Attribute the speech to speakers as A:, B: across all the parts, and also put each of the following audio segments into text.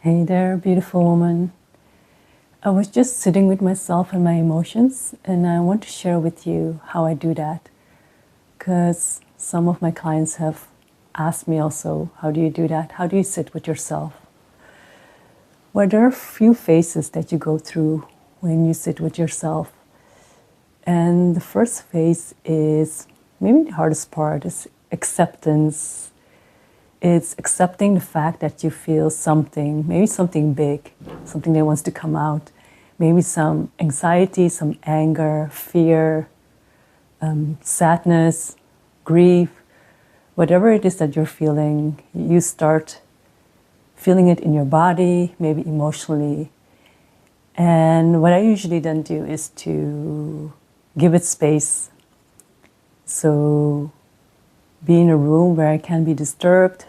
A: Hey there, beautiful woman. I was just sitting with myself and my emotions, and I want to share with you how I do that. Because some of my clients have asked me also, how do you do that? How do you sit with yourself? Well, there are a few phases that you go through when you sit with yourself. And the first phase is maybe the hardest part is acceptance. It's accepting the fact that you feel something, maybe something big, something that wants to come out, maybe some anxiety, some anger, fear, sadness, grief, whatever it is that you're feeling, you start feeling it in your body, maybe emotionally. And what I usually then do is to give it space. So be in a room where I can be disturbed,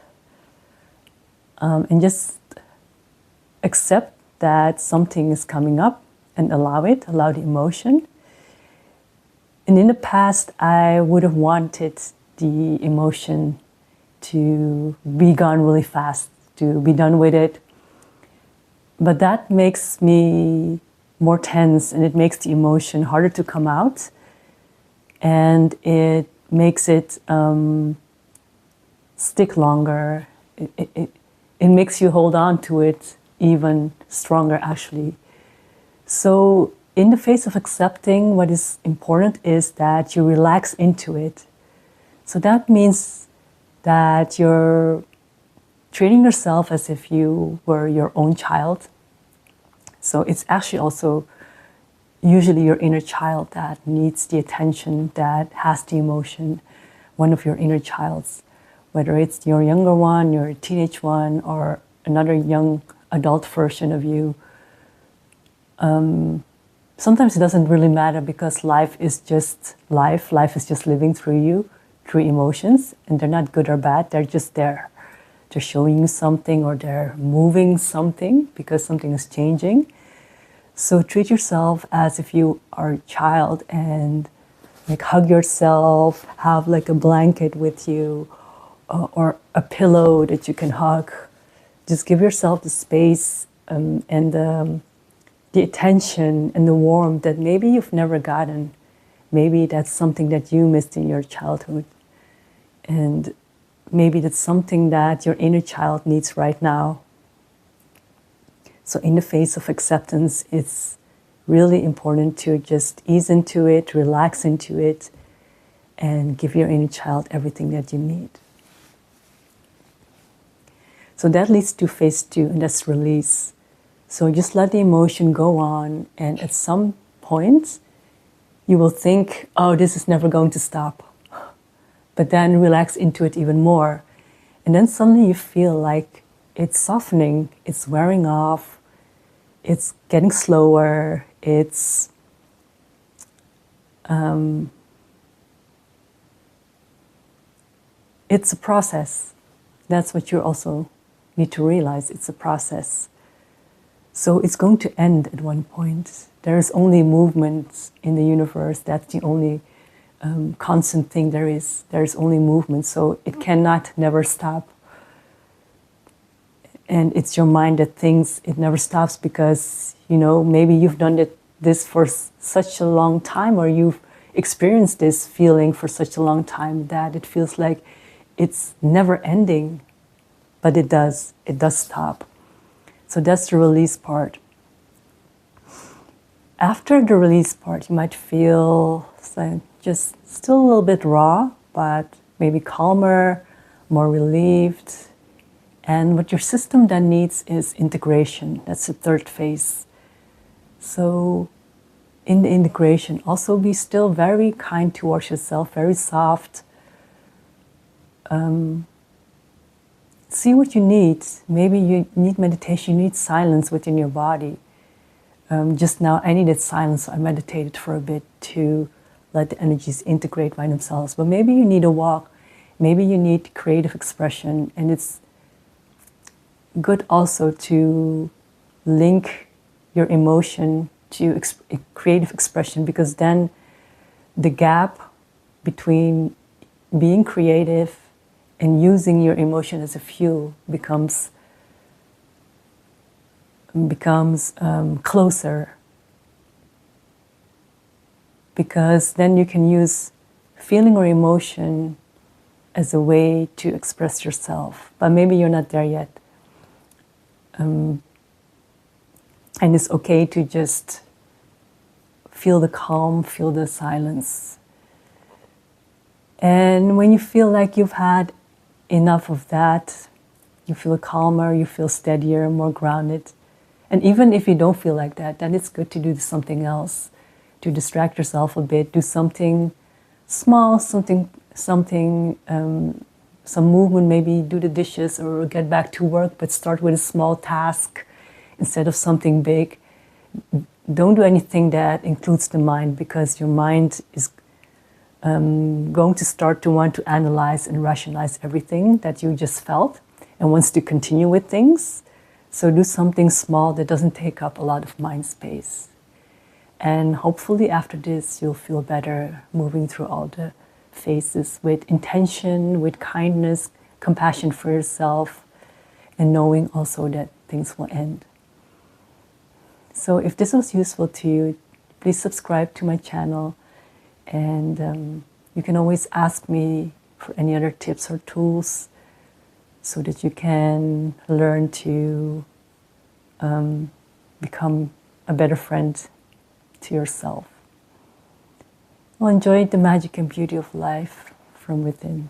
A: and just accept that something is coming up and allow the emotion. And in the past, I would have wanted the emotion to be gone really fast, to be done with it. But that makes me more tense, and it makes the emotion harder to come out. And it makes it stick longer. It makes you hold on to it even stronger, actually. So in the face of accepting, what is important is that you relax into it. So that means that you're treating yourself as if you were your own child. So it's actually also usually your inner child that needs the attention, that has the emotion, one of your inner childs. Whether it's your younger one, your teenage one, or another young adult version of you. Sometimes it doesn't really matter because life is just life. Life is just living through you, through emotions, and they're not good or bad, they're just there. They're showing you something or they're moving something because something is changing. So treat yourself as if you are a child and like hug yourself, have like a blanket with you, or a pillow that you can hug. Just give yourself the space and the attention and the warmth that maybe you've never gotten. Maybe that's something that you missed in your childhood. And maybe that's something that your inner child needs right now. So in the face of acceptance, it's really important to just ease into it, relax into it, and give your inner child everything that you need. So that leads to phase 2, and that's release. So just let the emotion go on, and at some point, you will think, oh, this is never going to stop. But then relax into it even more. And then suddenly you feel like it's softening, it's wearing off, it's getting slower, it's a process. That's what you also need to realize. It's a process. So it's going to end at one point. There's only movement in the universe. That's the only constant thing there is. There's only movement. So it cannot never stop. And it's your mind that thinks it never stops because, you know, maybe you've done this for such a long time, or you've experienced this feeling for such a long time that it feels like it's never ending. But it does stop. So that's the release part. After the release part, you might feel just still a little bit raw, but maybe calmer, more relieved. And what your system then needs is integration. That's the third phase. So in the integration, also be still very kind towards yourself, very soft. See what you need. Maybe you need meditation, you need silence within your body. Just now I needed silence, so I meditated for a bit to let the energies integrate by themselves. But maybe you need a walk, maybe you need creative expression, and it's good also to link your emotion to creative expression, because then the gap between being creative and using your emotion as a fuel becomes becomes closer, because then you can use feeling or emotion as a way to express yourself. But maybe you're not there yet. And it's okay to just feel the calm, feel the silence. And when you feel like you've had enough of that, you feel calmer, you feel steadier, more grounded. And even if you don't feel like that, then it's good to do something else, to distract yourself a bit, do something small, some movement, maybe do the dishes or get back to work, but start with a small task instead of something big. Don't do anything that includes the mind, because your mind is going to start to want to analyze and rationalize everything that you just felt and wants to continue with things. So do something small that doesn't take up a lot of mind space. And hopefully after this, you'll feel better moving through all the phases with intention, with kindness, compassion for yourself, and knowing also that things will end. So if this was useful to you, please subscribe to my channel. And you can always ask me for any other tips or tools so that you can learn to become a better friend to yourself. Well, enjoy the magic and beauty of life from within.